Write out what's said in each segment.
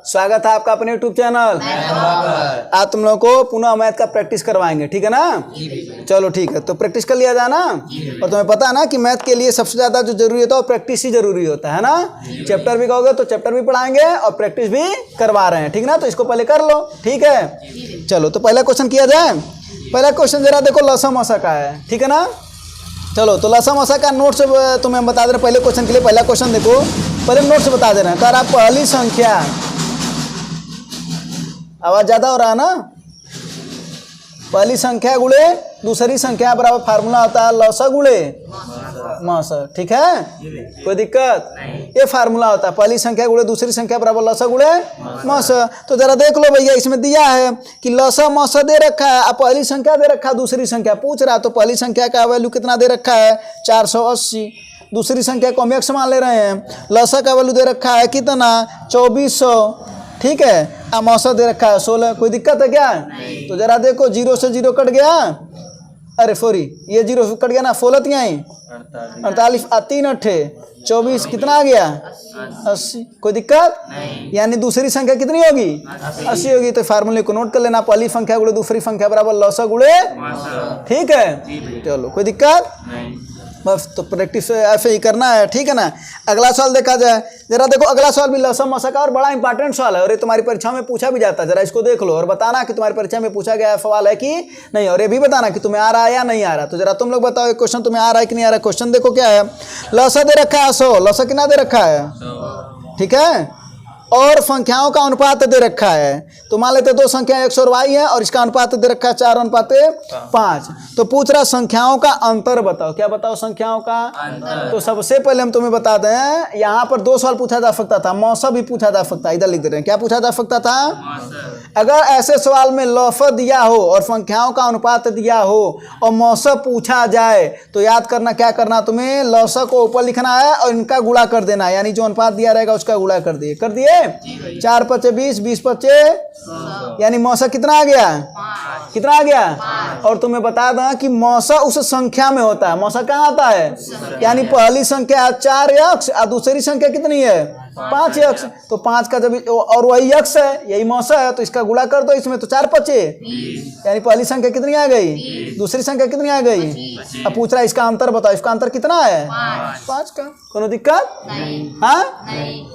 स्वागत है आपका अपने YouTube चैनल। आज तुम लोगों को पुनः मैथ का प्रैक्टिस करवाएंगे, ठीक है ना? चलो ठीक है, तो प्रैक्टिस कर लिया जाए ना। और तुम्हें पता है ना कि मैथ के लिए सबसे ज़्यादा जो जरूरी होता है वो प्रैक्टिस ही जरूरी होता है ना। चैप्टर भी कहोगे तो चैप्टर भी पढ़ाएंगे और प्रैक्टिस भी करवा रहे हैं, ठीक ना? तो इसको पहले कर लो, ठीक है? चलो तो पहला क्वेश्चन किया जाए। पहला क्वेश्चन जरा देखो, लसा मसा का है, ठीक है ना? चलो तो लसा मसा का नोट्स तुम्हें बता दे रहे। पहले क्वेश्चन के लिए पहला क्वेश्चन देखो, पहले नोट्स बता दे रहे हैं। कह रहा पहली संख्या, आवाज ज्यादा हो रहा है ना? पहली संख्या गुणे दूसरी संख्या बराबर फार्मूला होता है लसा गुणे मसा, ठीक है? कोई दिक्कत? ये फार्मूला होता है, पहली संख्या गुणे दूसरी संख्या बराबर लसा गुणे मसा। तो जरा देख लो भैया, इसमें दिया है कि लसा मसा दे रखा है, अब पहली संख्या दे रखा है, दूसरी संख्या पूछ रहा है। तो पहली संख्या का वैल्यू कितना दे रखा है? 480। दूसरी संख्या को हम x मान ले रहे हैं। लसा का वैल्यू दे रखा है कितना? 2400, ठीक है? मौसा दे रखा है 16। कोई दिक्कत है क्या? तो जरा देखो, 0 से 0 कट गया, अरे सॉरी ये 0 कट गया ना, 16 यहीं 48 3 8 24 कितना आ गया? 80। कोई दिक्कत? यानी दूसरी संख्या कितनी होगी? 80 होगी। तो फार्मूले को नोट कर लेना, पहली संख्या गुणे दूसरी संख्या बराबर लसा गुणे, ठीक है? चलो कोई दिक्कत? बस तो प्रैक्टिस ऐसे ही करना है, ठीक है ना? अगला सवाल देखा जाए। जरा देखो, अगला सवाल भी लसा मसा का और बड़ा इंपॉर्टेंट सवाल है और ये तुम्हारी परीक्षा में पूछा भी जाता है। जरा इसको देख लो और बताना कि तुम्हारी परीक्षा में पूछा गया सवाल है कि नहीं, और ये भी बताना कि तुम्हें आ रहा है या नहीं आ रहा। तो जरा तुम लोग बताओ, ये क्वेश्चन तुम्हें आ रहा है कि नहीं आ रहा है? क्वेश्चन देखो क्या है। लसा दे रखा है 100, लसा कितना दे रखा है? ठीक है? और संख्याओं का अनुपात दे रखा है। तो मान लेते दो संख्या x और y है और इसका अनुपात दे रखा है 4:5। तो पूछ रहा संख्याओं का अंतर बताओ। क्या बताओ? संख्याओं का अंतर। तो सबसे पहले हम तुम्हें बता दें, यहाँ पर 2 सवाल पूछा जा सकता था, मौसा भी पूछा जा सकता है। इधर लिख दे रहे हैं, क्या पूछा जा सकता था? अगर ऐसे सवाल में लसा दिया हो और संख्याओं का अनुपात दिया हो और मौसा पूछा जाए तो याद करना, क्या करना तुम्हें? लसा को ऊपर लिखना है और इनका गुणा कर देना है, यानी जो अनुपात दिया रहेगा उसका गुणा कर दिए। कर दिए? 4 5 20, 20 25, यानी मौसा कितना आ गया? कितना आ गया? और तुम्हें बता दें कि मौसा उस संख्या में होता है। मौसा कहाँ आता है? यानी पहली संख्या 4x और दूसरी संख्या कितनी है? 5x। तो 5 का जब, और वही x है, यही मौसा है, तो इसका गुणा कर दो इसमें, तो 4 5, यानी पहली संख्या कितनी आ गई? दूसरी संख्या कितनी आ गई? अब पूछ रहा है इसका अंतर बताओ। इसका अंतर कितना है? 5 का। कोनो दिक्कत? हाँ,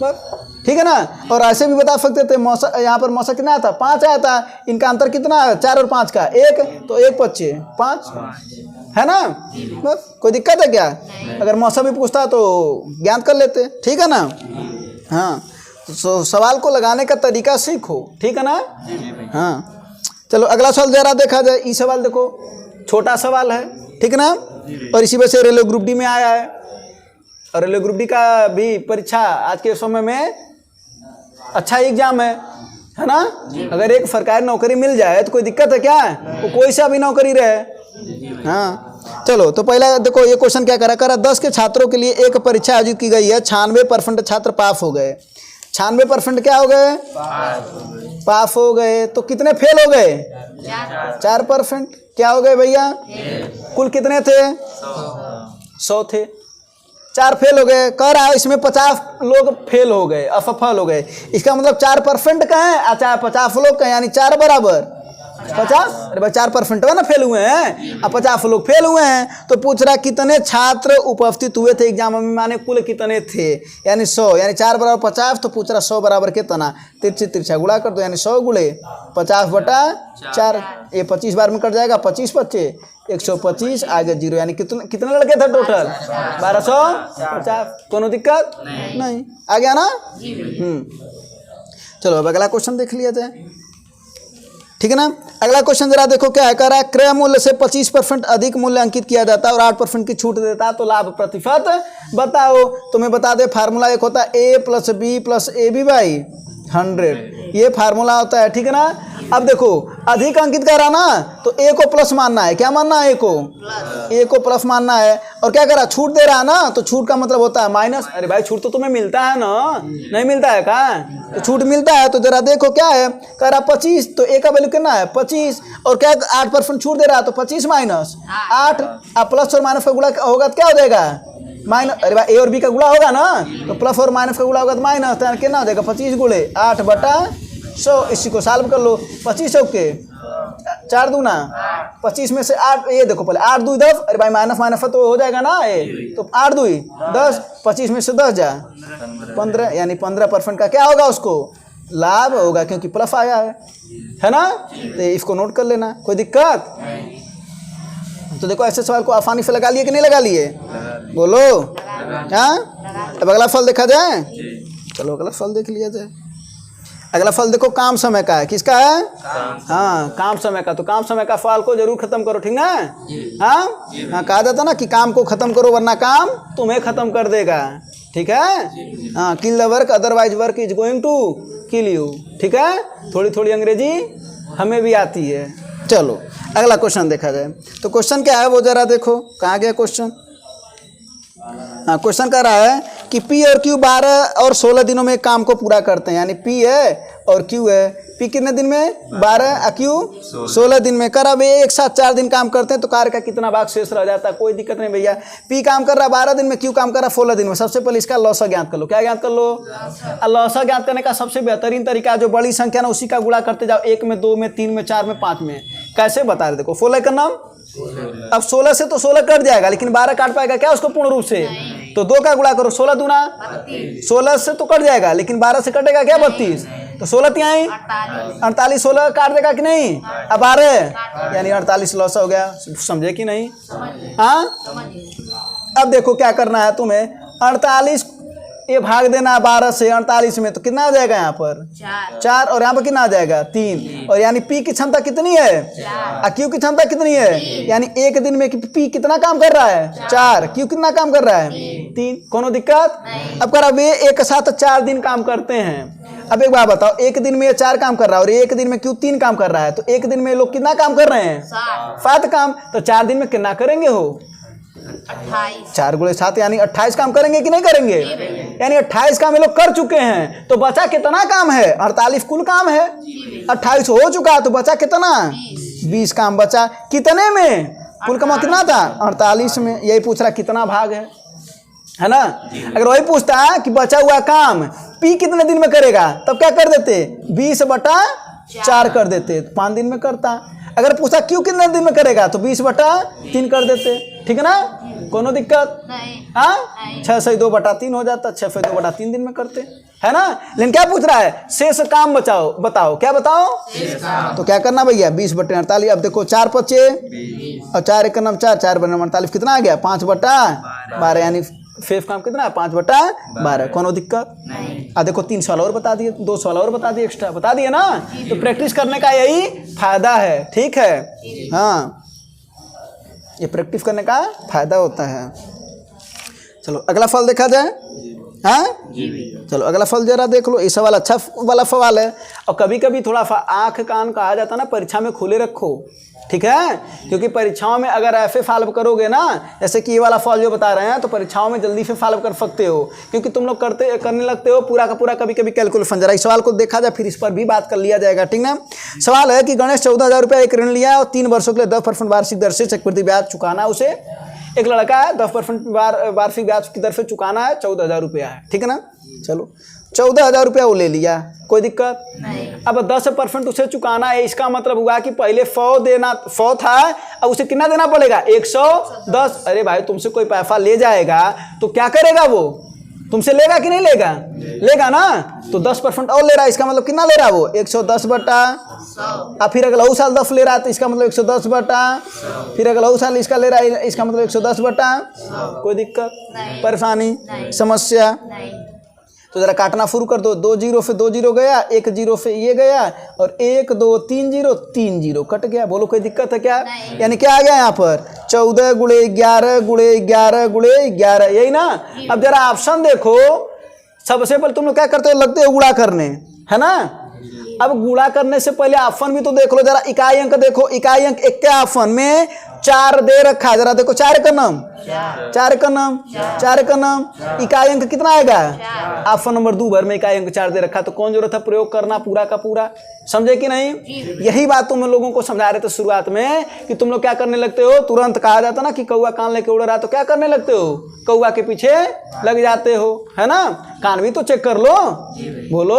बस ठीक है ना? और ऐसे भी बता सकते थे, मौसा यहाँ पर मौसा कितना आया था? 5 आया था। इनका अंतर कितना है? 4 और 5 का 1, तो 1 25 5 है ना? बस कोई दिक्कत है क्या? अगर मौसा भी पूछता तो ज्ञान कर लेते, ठीक है ना? हाँ, तो सवाल को लगाने का तरीका सीखो, ठीक है ना? हाँ, चलो अगला सवाल जरा देखा जाए। ये सवाल देखो, छोटा सवाल है, ठीक है ना? और इसी वजह से रेलवे ग्रुप डी में आया है। और रेलवे ग्रुप डी का भी परीक्षा आज के समय में अच्छा एग्जाम है ना? अगर एक सरकारी नौकरी मिल जाए तो कोई दिक्कत है क्या? वो कोई सा भी नौकरी रहे। हाँ, चलो तो पहला देखो, ये क्वेश्चन क्या करा 10 के छात्रों के लिए एक परीक्षा आयोजित की गई है। 96% छात्र पास हो गए। 96% क्या हो गए? पास हो गए। तो कितने फेल हो गए? 4%। क्या हो गए भैया? कुल कितने थे? 100 थे। 4 फेल हो गए। कह रहा है इसमें 50 लोग फेल हो गए, असफल हो गए। इसका मतलब 4% का है, अच्छा 50 लोग का, यानी 4 बराबर 50। अरे भाई 4% है ना फेल हुए हैं, अब 50 लोग फेल हुए हैं। तो पूछ रहा कितने छात्र उपस्थित हुए थे एग्जाम में, माने कुल कितने थे, यानी 100, यानी 4 बराबर 50। तो पूछ रहा 100 बराबर कितना? तिरछी तिरछा गुणा कर दो, यानी 100 गुणे 50/4। ये 25 बार में कट जाएगा, 25 25 125 आगे 0, यानी कितने लड़के थे टोटल? 1250। कोनो दिक्कत नहीं? आ गया ना? चलो अब अगला क्वेश्चन देख लिया जाए, ठीक है ना? अगला क्वेश्चन जरा देखो क्या है। कह रहा है क्रय मूल्य से 25% अधिक मूल्य अंकित किया जाता है और 8% की छूट देता है, तो लाभ प्रतिशत बताओ। तुम्हें बता दे, फार्मूला एक होता है a + b + ab/100, ये फार्मूला होता है, ठीक है ना? अब देखो, अधिक अंकित कर रहा ना, तो a को प्लस मानना है। क्या मानना है? a को प्लस मानना है। और क्या कर रहा? छूट दे रहा है ना, तो छूट का मतलब होता है माइनस। अरे भाई छूट तो तुम्हें मिलता है ना, नहीं मिलता है क्या? तो छूट मिलता है। तो जरा देखो क्या है, कह रहा 25, तो a का वैल्यू कितना है? 25। और क्या 8% छूट दे रहा है, तो 25 - 8, अब प्लस और माइनस का गुणा होगा तो क्या हो जाएगा? माइनस, अरे भाई ए और बी का गुणा होगा ना, तो प्लस और माइनस का गुणा होगा तो माइनस, तो कितना हो जाएगा 25 गुणे 8/100। इसी को सॉल्व कर लो। 25 के 4 दूना 25 में से 8, ये देखो पहले 8 2 10, अरे भाई माइनस माइनस तो हो जाएगा ना ये, तो 8 2 10, 25 में से 10 जा 15, यानी 15% का क्या होगा उसको लाभ होगा, क्योंकि प्लस आया है ना। तो इसको नोट कर लेना, कोई दिक्कत। तो देखो ऐसे सवाल को आसानी से लगा लिए कि नहीं लगा लिए, बोलो। हाँ, अब अगला फल देखा जाए। चलो अगला फल देख लिया जाए। अगला फल देखो काम समय का है, किसका है? हाँ, काम समय का। तो काम समय का फल को जरूर खत्म करो, ठीक ना। हाँ, कहा जाता ना कि काम को खत्म करो वरना काम तुम्हें खत्म कर देगा, ठीक है। हाँ, kill the work otherwise work is going to kill you, ठीक है। थोड़ी थोड़ी अंग्रेजी हमें भी आती है। चलो अगला क्वेश्चन देखा जाए। तो क्वेश्चन क्या है वो जरा देखो, कहाँ गया क्वेश्चन। हाँ, क्वेश्चन कह रहा है कि पी और क्यू 12 और 16 दिनों में काम को पूरा करते हैं, यानी पी है और क्यू है। पी कितने दिन में? 12 और क्यू 16 दिन में। कर अब एक साथ 4 दिन काम करते हैं तो कार्य का कितना भाग शेष रह जाता है? कोई दिक्कत नहीं भैया। पी काम कर रहा 12 दिन में, क्यू काम कर रहा 16 दिन में। सबसे पहले इसका लौसा ज्ञात कर लो। क्या ज्ञात कर लो? लौसा ज्ञात करने का सबसे बेहतरीन तरीका, जो बड़ी संख्या ना उसी का गुणा करते जाओ, 1 में 2 में 3 में 4 में 5 में। कैसे बता रहे देखो, 16 का नाम, अब 16 से तो 16 कट जाएगा, लेकिन 12 काट पाएगा क्या उसको पूर्ण रूप से? तो 2 का गुणा करो, 16 दूना 16 से तो कट जाएगा, लेकिन 12 से कटेगा क्या? 32। तो 16 तिहाई 48, 16 काट देगा कि नहीं? अब 12 यानी 48 लॉस हो गया। समझे कि नहीं? हाँ, अब देखो क्या करना है तुम्हें। 48 ये भाग देना 12 से 48 में, तो कितना आ जाएगा यहाँ पर? 4। और यहाँ पर कितना आ जाएगा? 3। और यानी पी की क्षमता कितनी है? क्यू की क्षमता कितनी है? यानी एक दिन में पी कितना काम कर रहा है? 4। क्यू कितना काम कर रहा है? 3। कोनो दिक्कत? अब कर अब ये एक साथ 4 दिन काम करते हैं। अब एक बात बताओ, एक दिन में ये 4 काम कर रहा है और एक दिन में क्यू 3 काम कर रहा है, तो एक दिन में लोग कितना काम कर रहे हैं? 7 काम। तो 4 दिन में कितना करेंगे हो? 28। 4 गुणे 7 यानी 28 काम करेंगे कि नहीं करेंगे? यानी 28 काम ये लोग कर चुके हैं। तो बचा कितना काम है? 48 कुल काम है, 28 हो चुका, तो बचा कितना? 20 काम बचा। कितने में? कुल काम कितना था? 48 में। यही पूछ रहा कितना भाग है ना। अगर वही पूछता है कि बचा हुआ काम पी कितने दिन में करेगा, तब क्या कर देते? 20/4 कर देते, 5 दिन में करता। अगर पूछा क्यू कितने दिन में करेगा, तो 20/3 कर देते, ठीक है ना। कोनो दिक्कत? हाँ, 6 से 2/3 हो जाता, 6 से 2/3 दिन में करते, है ना। लेकिन क्या पूछ रहा है? शेष काम बचाओ, बताओ क्या बताओ? तो क्या करना भैया? 20/48। अब देखो 4 बचे और 4 एक नाम 4, 4 बने 48, कितना आ गया? 5/12, यानी शेष काम कितना है? 5/12। कोनो दिक्कत? देखो 3 सवाल और बता दिए, 2 सवाल और बता दिए, एक्स्ट्रा बता दिए ना। तो प्रैक्टिस करने का यही फायदा है, ठीक है। हाँ, ये प्रैक्टिस करने का फायदा होता है। चलो अगला फल देखा जाए। हाँ, चलो अगला फल जरा देख लो। ये सवाल अच्छा वाला सवाल है, और कभी कभी थोड़ा आँख कान कहा जाता है ना, परीक्षा में खुले रखो, ठीक है। क्योंकि परीक्षाओं में अगर ऐसे सॉल्व करोगे ना, जैसे कि ये वाला फॉल जो बता रहे हैं, तो परीक्षाओं में जल्दी से सॉल्व कर सकते हो, क्योंकि तुम लोग करने लगते हो पूरा का पूरा कभी कभी कैलकुलेशन। जरा इस सवाल को देखा जाए, फिर इस पर भी बात कर लिया जाएगा, ठीक ना। सवाल है कि गणेश 14,000 रुपया एक ऋण लिया और 3 वर्षों के लिए 10% वार्षिक दर से चक्रवृद्धि ब्याज चुकाना है उसे। एक लड़का है, 10% वार्षिक ब्याज की दर से चुकाना है, 14,000 रुपया है, ठीक है ना। चलो 14,000 रुपया वो ले लिया, कोई दिक्कत नहीं। अब 10% उसे चुकाना है, इसका मतलब हुआ कि पहले 100 था, अब उसे कितना देना पड़ेगा? 110। अरे भाई तुमसे कोई पैसा ले जाएगा तो क्या करेगा वो? तुमसे लेगा कि नहीं लेगा? लेगा ना। तो 10% और ले रहा है, इसका मतलब कितना ले रहा है वो? 110/100। अब फिर अगला साल 10 ले रहा है, तो इसका मतलब 110/100। फिर अगला साल इसका ले रहा है, इसका मतलब 110/100। कोई दिक्कत, परेशानी, समस्या? तो जरा काटना शुरू कर दो। 2 जीरो से 2 जीरो गया, 1 जीरो से ये गया, और 1 2 3 जीरो 3 जीरो कट गया। बोलो कोई दिक्कत है क्या? यानी क्या आ गया यहाँ पर? 14 गुणे 11 गुणे 11 गुणे 11, यही ना। अब जरा ऑप्शन देखो। सबसे पहले तुम लोग क्या करते हो? लगते हो गुणा करने, है ना। अब गुणा करने से पहले ऑप्शन भी तो देख लो जरा। इकाई अंक देखो, इकाई अंक एक के ऑप्शन में 4 दे रखा है, जरा देखो 4 का नाम, 4 का नाम, 4 का नाम, इकाई अंक कितना आएगा? ऑप्शन नंबर 2 भर में इकाई अंक 4 दे रखा, तो कौन जरूरत है प्रयोग करना पूरा का पूरा, समझे कि नहीं? यही बात तुम लोगों को समझा रहे थे शुरुआत में कि तुम लोग क्या करने लगते हो, तुरंत कहा जाता ना कि कौआ कान लेके उड़ रहा है, तो क्या करने लगते हो, कौआ के पीछे लग जाते हो, है ना? कान भी तो चेक कर लो, बोलो।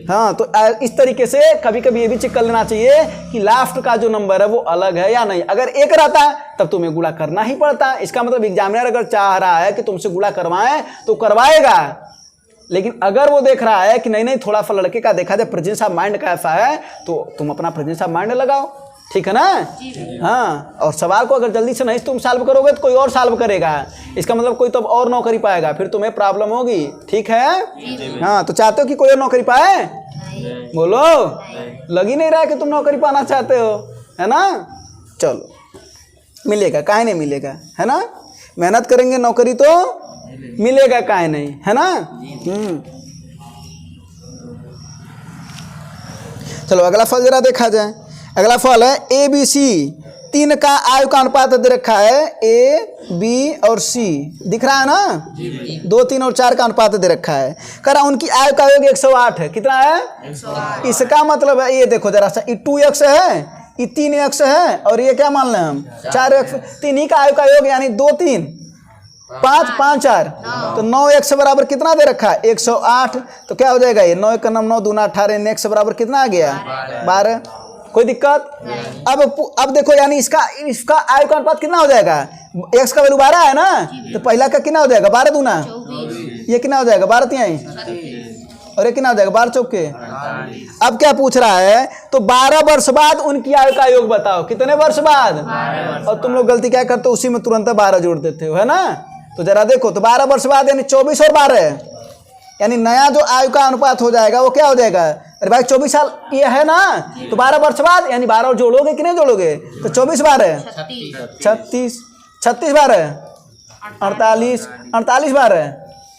हाँ, तो इस तरीके से कभी कभी ये भी चेक कर लेना चाहिए कि लास्ट का जो नंबर है वो अलग है या नहीं। अगर 1 रहता है तब तुम्हें गुणा करना ही पड़ता है। इसका मतलब एग्जामिनर अगर चाह रहा है कि तुमसे गुणा करवाएं तो करवाएगा, लेकिन अगर वो देख रहा है कि नहीं नहीं थोड़ा सा लड़के का देखा जाए प्रेजेंस ऑफ माइंड कैसा है, तो तुम अपना प्रेजेंस ऑफ माइंड लगाओ, ठीक है ना? हाँ, और सवाल को अगर जल्दी से नहीं तुम सॉल्व करोगे तो कोई और सॉल्व करेगा, इसका मतलब कोई तब और नौकरी पाएगा, फिर तुम्हें प्रॉब्लम होगी, ठीक है? हाँ, तो चाहते हो कि कोई और नौकरी पाए? बोलो, लग ही नहीं रहा है कि तुम नौकरी पाना चाहते हो, है ना? चलो, मिलेगा, काहे नहीं मिलेगा, है ना? मेहनत करेंगे नौकरी तो मिलेगा, काहे नहीं, है ना? चलो अगला फल जरा देखा जाए। अगला फल है ABC, 3 का आयु का अनुपात दे रखा है, A, B और C दिख रहा है ना? 2, 3 और 4 का अनुपात दे रखा है। करा उनकी आयु का योग 108 है, कितना है? 108। इसका मतलब है, ये देखो जरा सा, 2x है, ये 3x है, और ये क्या मान लें हम 4x, 3 ही का आयु का योग यानी 2, 3, 5, 5, 4, तो 9x बराबर कितना दे रखा है? 108। तो क्या हो जाएगा ये 9 का नाम 9 दूना 18, x बराबर कितना आ गया? 12। कोई दिक्कत? अब देखो, यानी इसका आयु का अनुपात कितना हो जाएगा? x का वैल्यू 12 है ना, तो पहला का कितना हो जाएगा? 12 दूना, ये कितना हो जाएगा? 12 तिहाई, और ये कितना हो जाएगा? 12 चौके। अब क्या पूछ रहा है? तो 12 वर्ष बाद उनकी आयु का योग बताओ, कितने वर्ष बाद? और तुम लोग गलती क्या करते हो, उसी में तुरंत 12 जोड़ देते हो, है ना? तो जरा देखो, तो 12 वर्ष बाद यानी 24 और 12, यानी नया जो आयु का अनुपात हो जाएगा वो क्या हो जाएगा? अरे भाई 24 साल ये है ना, तो 12 वर्ष बाद यानी 12 जोड़ोगे कि नहीं जोड़ोगे? तो 24 12 36, 36 12 48, 48 12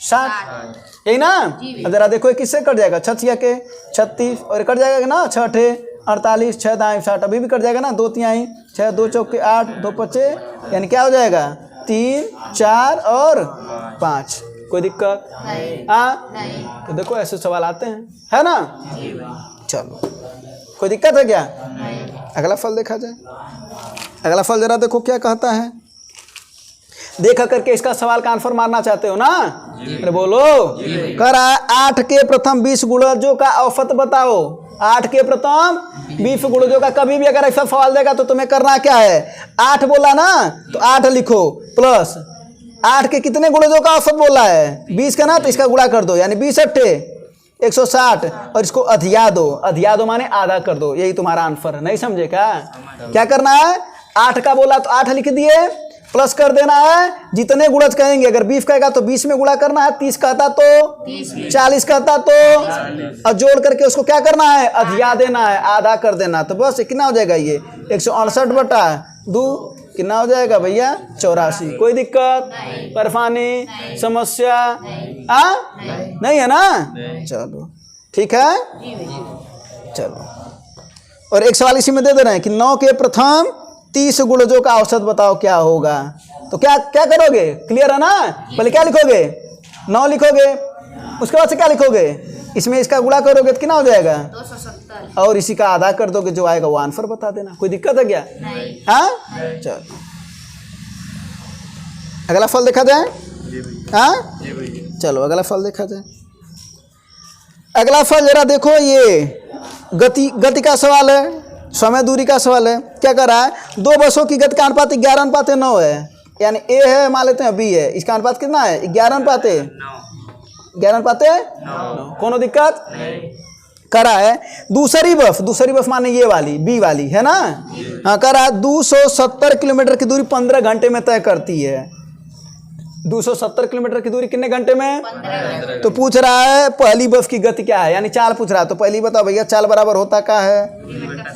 60, यही ना? अब जरा देखो किससे कट जाएगा? 6 के 36, और कट जाएगा ना 6 48, 6 दाएं 60, अभी भी कट जाएगा ना, 2 तिहाई 6, 2 चौके 8, 2 पचे, यानी क्या हो जाएगा? 3, 4 और 5। कोई दिक्कत? हाँ, तो देखो ऐसे सवाल आते हैं, है ना? चलो, कोई दिक्कत है क्या? अगला फल देखा जाए। अगला फल जरा देखो क्या कहता है, देखा करके इसका सवाल का आंसर मारना चाहते हो ना? अरे बोलो। करा 8 के प्रथम 20 गुणजों का औसत बताओ। 8 के प्रथम 20 गुणजों का, कभी भी अगर ऐसा सवाल देगा तो तुम्हें करना क्या है? 8 बोला ना, तो 8 लिखो, प्लस 8 के कितने गुणजों का औसत बोला है? 20 का ना, तो इसका गुणा कर दो, यानी 20 8 160, और इसको अधिया दो, अधिया दो माने आधा कर दो, यही तुम्हारा आंसर है। नहीं समझे क्या करना है? 8 का बोला तो 8 लिख दिए, प्लस कर देना है, जितने गुणज कहेंगे, अगर 20 कहेगा तो 20 में गुणा करना है, 30 कहता तो 40 कहता तो, और जोड़ करके उसको क्या करना है? अधिया देना है, आधा कर देना, तो बस कितना हो जाएगा? ये 168 बटा 2 कितना हो जाएगा भैया? 84। कोई दिक्कत, परेशानी, समस्या? नहीं है ना? चलो ठीक है, चलो। और एक सवाल इसी में दे रहे हैं कि 9 के प्रथम 30 गुणजों का औसत बताओ क्या होगा। तो क्या करोगे? क्लियर है ना? पहले क्या लिखोगे? 9 लिखोगे, उसके बाद से क्या लिखोगे? इसमें इसका गुणा करोगे तो कितना हो जाएगा? 270, और और इसी का आधा कर दोगे, जो आएगा वो आंसर बता देना। कोई दिक्कत है क्या? हाँ, चलो अगला फल देखा जाए। हाँ, चलो अगला फल देखा जाए। अगला फल जरा देखो, ये गति का सवाल है, समय दूरी का सवाल है। क्या कर रहा है? 2 बसों की गति का अनुपात 11:9 है, यानी ए है मान लेते हैं, बी है, इसका अनुपात कितना है? 11:9। कोनो दिक्कत? करा है दूसरी बस माने ये वाली बी वाली है ना? हाँ, करा 270 किलोमीटर की दूरी 15 घंटे में तय करती है। 270 किलोमीटर की दूरी कितने घंटे में? 15। तो पूछ रहा है पहली बस की गति क्या है, यानी चाल पूछ रहा है। तो पहली बताओ भैया, चाल बराबर होता क्या है?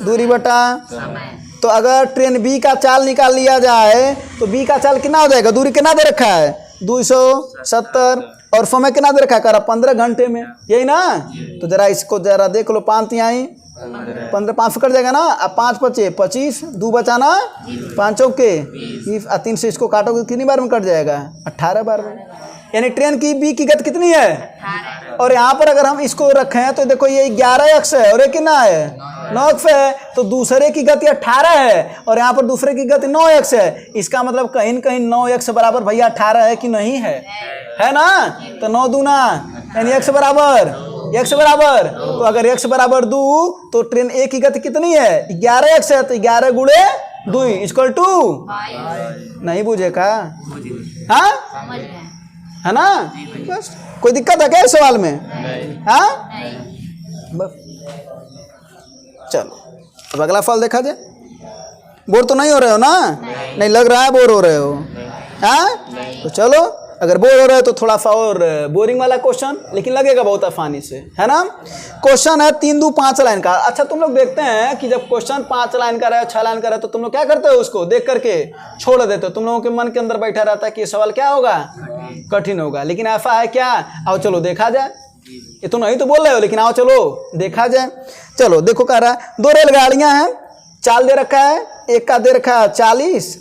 दूरी बटा समय। तो अगर ट्रेन बी का चाल निकाल लिया जाए तो बी का चाल कितना हो जाएगा? दूरी कितना दे रखा है? 270, और समय कितना दे रखा है? 15 घंटे में, यही ना? तो जरा इसको जरा देख लो, 5 तिहाई 15 5 से कट जाएगा ना। अब 5 बचे 25, 2 बचाना 5 चौके 3 से इसको काटोगे कितनी बार में कट जाएगा? 18 बार में। यानी ट्रेन की बी की गति कितनी है? 18। और यहाँ पर अगर हम इसको रखें तो देखो ये 11 अक्ष है और ये कितना है? 9 अक्ष है। तो दूसरे की गति 18 है और यहाँ पर दूसरे की गति 9 अक्ष है। इसका मतलब कहीं न कहीं 9 अक्ष बराबर भैया 18 है कि नहीं है? है ना? तो 9 दूना यानी x बराबर तो अगर x बराबर 2 तो ट्रेन ए की गति कितनी है? 11 अक्ष है। तो 11 गुणे 2 इक्वल टू, नहीं बुझे का? हाँ समझ गए। है ना? बस कोई दिक्कत है क्या इस सवाल में? हाँ बस चलो अब अगला फल देखा जाए। बोर तो नहीं हो रहे हो ना? नहीं लग रहा है बोर हो रहे हो? हाँ तो चलो अगर बोर हो रहे हो तो थोड़ा सा और बोरिंग वाला क्वेश्चन, लेकिन लगेगा बहुत आसानी से, है ना? क्वेश्चन है 3 2 5 लाइन का। अच्छा तुम लोग देखते हैं कि जब क्वेश्चन 5 लाइन का रहे 6 लाइन का रहे तो तुम लोग क्या करते हो? उसको देख करके छोड़ देते हो। तुम लोगों के मन के अंदर बैठा रहता है कि ये सवाल क्या होगा? कठिन होगा। लेकिन ऐसा है क्या? आओ चलो देखा जाए। ये तो नहीं तो बोल रहे हो, लेकिन आओ चलो देखा जाए। चलो देखो कह रहा है 2 रेलगाड़ियां हैं, चाल दे रखा है। एक का दे रखा है 40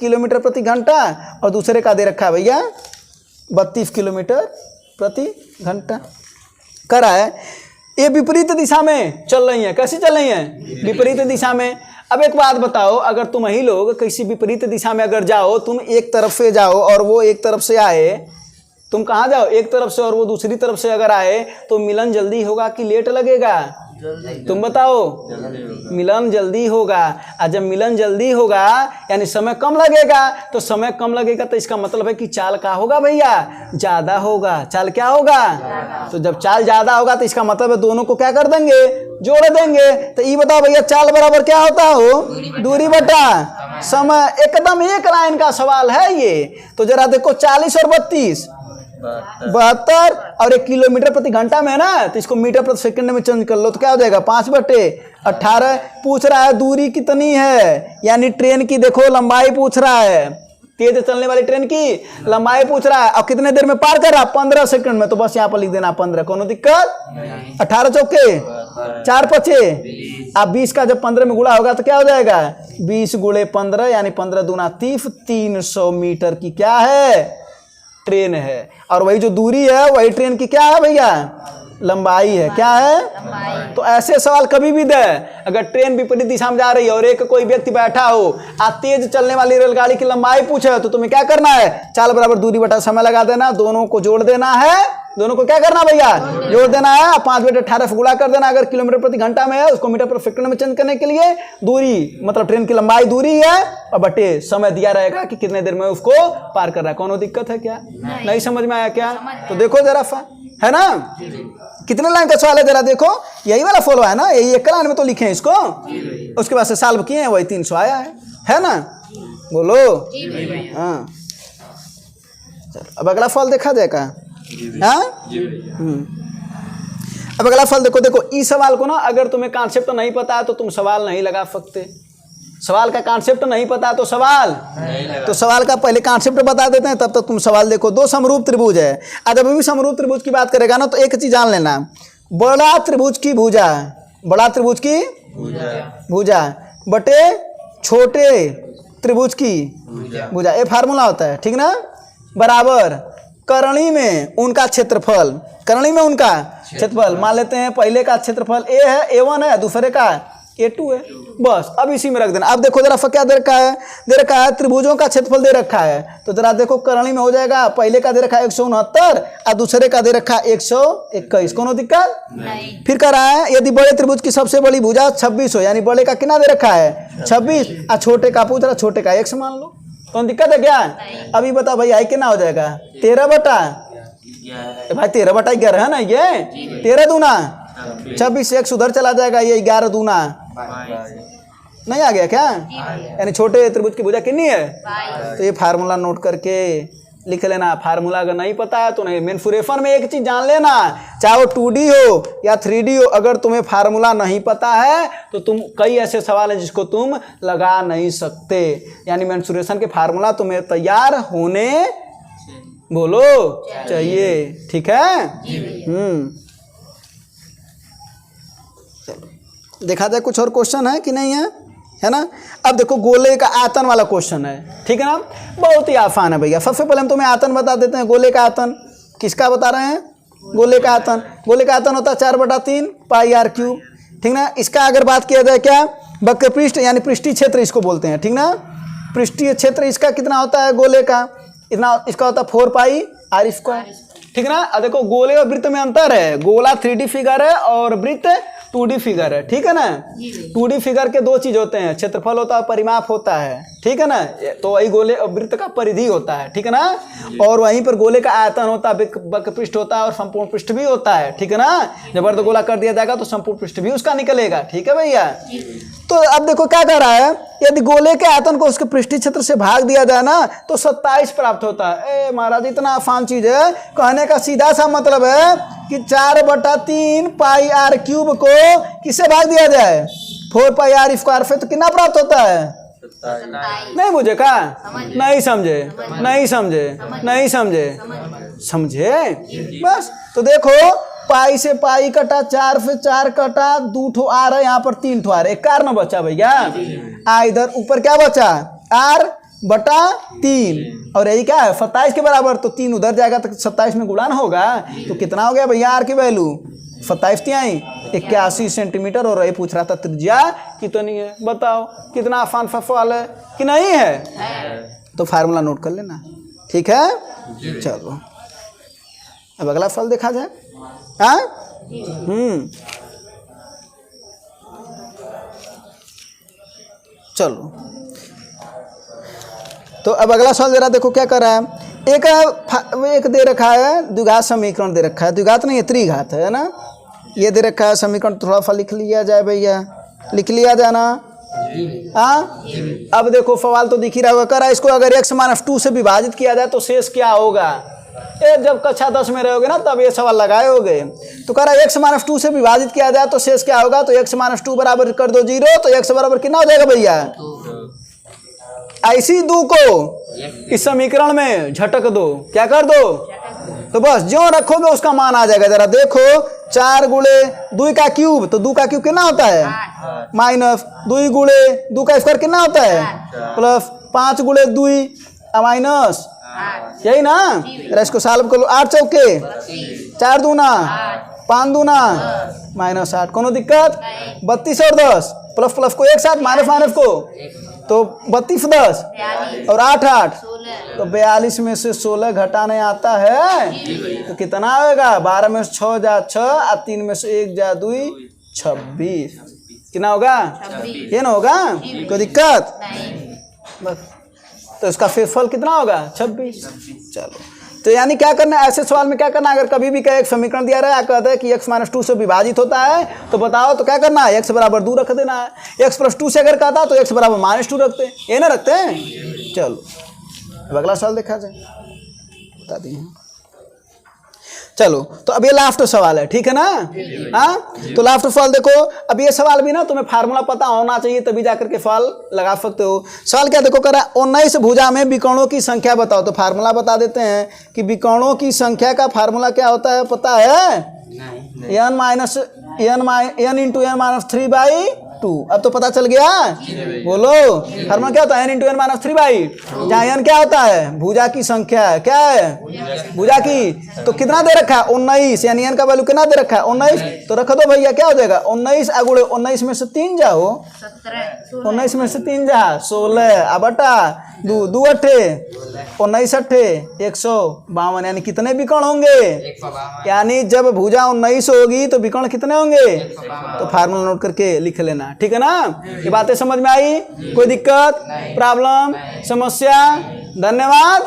किलोमीटर प्रति घंटा और दूसरे का दे रखा है भैया 32 किलोमीटर प्रति घंटा। कर रहा है ये विपरीत दिशा में चल रही है। कैसी चल रही है? विपरीत दिशा में। अब एक बात बताओ, अगर तुम ही लोग किसी विपरीत दिशा में अगर जाओ, तुम एक तरफ से जाओ और वो एक तरफ से आए, तुम कहाँ जाओ? एक तरफ से और वो दूसरी तरफ से अगर आए तो मिलन जल्दी होगा कि लेट लगेगा? तुम बताओ। मिलन जल्दी होगा। और जब मिलन जल्दी होगा यानी समय कम लगेगा, तो समय कम लगेगा तो इसका मतलब है कि चाल क्या होगा भैया? ज़्यादा होगा। चाल क्या होगा? तो जब चाल ज़्यादा होगा तो इसका मतलब है दोनों को क्या कर देंगे? जोड़ देंगे। तो ये बताओ भैया चाल बराबर क्या होता हो? दूरी बटा समय। एकदम एक लाइन का सवाल है ये। तो जरा देखो 40 और 32 72 और 1 किलोमीटर प्रति घंटा में है ना, तो इसको मीटर प्रति सेकंड में चेंज कर लो तो क्या हो जाएगा? 5/18। पूछ रहा है दूरी कितनी है, यानी ट्रेन की देखो लंबाई पूछ रहा है। तेज चलने वाली ट्रेन की लंबाई पूछ रहा है और कितने देर में पार कर रहा? 15 सेकंड में। तो बस यहाँ पर लिख देना 15। कोनो दिक्कत? 18 चौके 4 5 आप 20 का जब 15 में गुणा होगा तो क्या हो जाएगा? 20 गुणे 15 यानी 15 दूना 30 300 मीटर की क्या है? ट्रेन है। और वही जो दूरी है वही ट्रेन की क्या है भैया? लंबाई है। क्या है? तो ऐसे सवाल कभी भी दे, अगर ट्रेन विपरीत दिशा में जा रही है और एक कोई व्यक्ति बैठा हो और तेज चलने वाली रेलगाड़ी की लंबाई पूछे तो तुम्हें क्या करना है? चाल बराबर दूरी बटा समय लगा देना, दोनों को जोड़ देना है। दोनों को क्या करना भैया? जोड़ देना है। 5/18 से गुणा कर देना। अगर किलोमीटर प्रति घंटा में है उसको मीटर प्रति सेकंड में चेंज करने के लिए दूरी मतलब ट्रेन की लंबाई दूरी है और बटे समय दिया रहेगा कि कितने देर में उसको पार कर रहा है। कौन दिक्कत है क्या? नहीं समझ में आया क्या? तो देखो जरा है ना कितने लाइन का सवाल है? जरा देखो यही वाला फॉलो है ना, यही एक लाइन में तो लिखे हैं इसको, उसके बाद से सॉल्व किए हैं वही 300 आया है ना? बोलो हाँ। अब अगला फल देखा जाएगा। हाँ अब अगला फल देखो इस सवाल को ना अगर तुम्हें कॉन्सेप्ट नहीं पता है तो तुम सवाल नहीं लगा सकते। सवाल का कॉन्सेप्ट नहीं पता तो सवाल का पहले कॉन्सेप्ट बता देते हैं तब तक तुम सवाल देखो। 2 समरूप त्रिभुज है। आज जब भी समरूप त्रिभुज की बात करेगा ना तो एक चीज जान लेना, बड़ा त्रिभुज की भुजा, बड़ा त्रिभुज की भुजा बटे छोटे त्रिभुज की भुजा, ये फार्मूला होता है ठीक ना? बराबर करणी में उनका क्षेत्रफल, करणी में उनका क्षेत्रफल। मान लेते हैं पहले का क्षेत्रफल a है, a1 है, दूसरे का a2 है। बस अब इसी में रख देना। अब देखो जरा क्या दे रखा है? दे रखा है त्रिभुजों का क्षेत्रफल दे रखा है। तो जरा देखो करणी में हो जाएगा, पहले का दे रखा है 169 और दूसरे का दे रखा है 121। कोनो दिक्कत नहीं। फिर कह रहा है यदि बड़े त्रिभुज की सबसे बड़ी भुजा 26 हो, यानी बड़े का कितना दे रखा है 26 और छोटे का पूछ रहा, छोटे का 1 मान लो। कौन दिक्कत है क्या? अभी बता भाई आई कितना हो जाएगा? 13 बटा भाई 13 बटा 11 है ना, ये 13 दूना 26 से 1 उधर चला जाएगा, ये 11 दूना नहीं आ गया क्या? यानी छोटे त्रिभुज की भुजा कितनी है? तो ये फार्मूला नोट करके लिख लेना। फार्मूला अगर नहीं पता है तो नहीं। मेंसुरेशन में एक चीज जान लेना, चाहे वो 2D हो या 3D हो, अगर तुम्हें फार्मूला नहीं पता है तो तुम कई ऐसे सवाल हैं जिसको तुम लगा नहीं सकते। यानी मेंसुरेशन के फार्मूला तुम्हें तैयार होने बोलो चाहिए। ठीक है? चलो देखा जाए कुछ और क्वेश्चन है कि नहीं है ना। अब देखो गोले का आयतन वाला क्वेश्चन है, ठीक है ना, बहुत ही आसान है भैया। सबसे पहले हम तुम्हें आयतन बता देते हैं। गोले का आयतन किसका बता रहे हैं? गोले का आयतन। गोले का आयतन होता है 4/3 पाई r क्यूब, ठीक ना। इसका अगर बात किया जाए क्या, वक्र पृष्ठ यानी पृष्ठीय क्षेत्र इसको बोलते हैं, ठीक ना। पृष्ठीय क्षेत्र इसका कितना होता है गोले का, इतना इसका होता है 4 पाई r स्क्वायर, ठीक ना। अब देखो गोले और वृत्त में अंतर है, गोला 3D फिगर है और वृत्त 2D फिगर है, ठीक है ना। 2D फिगर के दो चीज होते हैं, क्षेत्रफल होता है, परिमाप होता है, ठीक है ना। तो वही गोले और वृत्त का परिधि होता है, ठीक है ना। और वहीं पर गोले का आयतन होता है, वक्र पृष्ठ होता है और संपूर्ण पृष्ठ भी होता है, ठीक है ना। जब अर्ध गोला कर दिया जाएगा तो संपूर्ण पृष्ठ भी उसका निकलेगा, ठीक है भैया। तो अब देखो क्या कर रहा है, यदि गोले के आयतन को उसके पृष्ठीय क्षेत्र से भाग दिया जाए ना तो 27 प्राप्त होता है। ए महाराज इतना आसान चीज है, कहने का सीधा सा मतलब है कि 4/3 पाई r क्यूब को किससे भाग दिया जाए, 4 पाई r स्क्वायर से, तो कितना प्राप्त होता है? नहीं मुझे का नहीं समझे, नहीं समझे, नहीं समझे, समझे बस। तो देखो पाई से पाई कटा, 4 से 4 कटा, 2 ठो आर है, यहाँ पर 3 ठो आर है, एक कार न बचा भैया। आ इधर ऊपर क्या बचा, r/3 और यही क्या है 27 के बराबर, तो 3 उधर जाएगा तो 27 में गुणान होगा, तो कितना हो गया भैया r की वैल्यू 27 तिहाई 81 सेंटीमीटर। और यही पूछ रहा था त्रिज्या कितनी है, बताओ कितना आसान सवाल है कि नहीं है। तो फार्मूला नोट कर लेना, ठीक है। चलो अब अगला सवाल देखा जाए। हाँ चलो तो अब अगला सवाल जरा देखो क्या कर रहा है। एक दे रखा है द्विघात समीकरण दे रखा है, द्विघात नहीं है त्रिघात है ना। ये दे रखा है समीकरण, थोड़ा सा लिख लिया जाए भैया, लिख लिया जाए ना। हाँ अब देखो सवाल तो दिख ही रहा होगा, कर रहा है इसको अगर x-2 से विभाजित किया जाए तो शेष क्या होगा। जब कक्षा 10 में रहोगे ना तब ये सवाल लगाए होगे। तो कह रहा है x-2 से विभाजित किया जाए तो शेष क्या होगा, तो x-2 बराबर कर दो 0, तो x बराबर कितना हो जाएगा भैया, ऐसी 2 को इस समीकरण में झटक दो, क्या कर दो, तो बस जो रखोगे उसका मान आ जाएगा। जरा देखो 4 गुणे 2 का क्यूब, तो 2 का क्यूब कितना होता है, माइनस 2 गुणे 2 का स्क्वायर कितना होता है, प्लस 5 गुणे 2 माइनस, यही ना। इसको सॉल्व कर लो, 8 चौके 4 दूना 5 दूना माइनस 8, कोनो दिक्कत। 32 और 10 प्लस प्लस को एक साथ, माइनस माइनस को, तो 32 10 और 8 8, तो 42 में से 16 घटाने आता है तो कितना होगा, 12 में से 6 जा 6 और 3 में से 1 जा 2 26, कितना होगा, ये ना होगा, कोई दिक्कत बस। तो इसका शेषफल कितना होगा 26। चलो तो यानी क्या करना है ऐसे सवाल में, क्या करना है, अगर कभी भी एक समीकरण दिया रहा है कहता है कि x-2 से विभाजित होता है तो बताओ तो क्या करना है, x बराबर 2 रख देना है। x+2 से अगर कहता तो x बराबर -2 रखते हैं, ये ना रखते हैं। चलो अब अगला सवाल देखा जाए, बता दिए। चलो तो अब ये लास्ट सवाल है, ठीक है ना। हाँ तो लास्ट सवाल देखो, अब ये सवाल भी ना तुम्हें फार्मूला पता होना चाहिए तभी जाकर के सवाल लगा सकते हो। सवाल क्या देखो कर रहा है, 19 भुजा में विकर्णों की संख्या बताओ। तो फार्मूला बता देते हैं कि विकर्णों की संख्या का फार्मूला क्या होता है, पता है, n-3/2। अब तो पता चल गया, बोलो फार्मूला क्या होता है, n×n-3/2, जहाँ n क्या होता है, भुजा की संख्या है, क्या है, भुजा की। तो कितना दे रखा है 19, यानी n का वैल्यू कितना दे रखा है 19, तो रख दो भैया, क्या हो जाएगा 19 अगुड़े 19 में से 3 जाओ, 19 में से 3 जा 16 अब बटा 2 2 अट्ठे 19 अट्ठे 152, यानी कितने विकर्ण होंगे, यानी जब भुजा 19 होगी तो विकर्ण कितने होंगे। तो फार्मूला नोट करके लिख लेना, ठीक है ना। ये बातें समझ में आई, कोई दिक्कत, प्रॉब्लम, समस्या। धन्यवाद।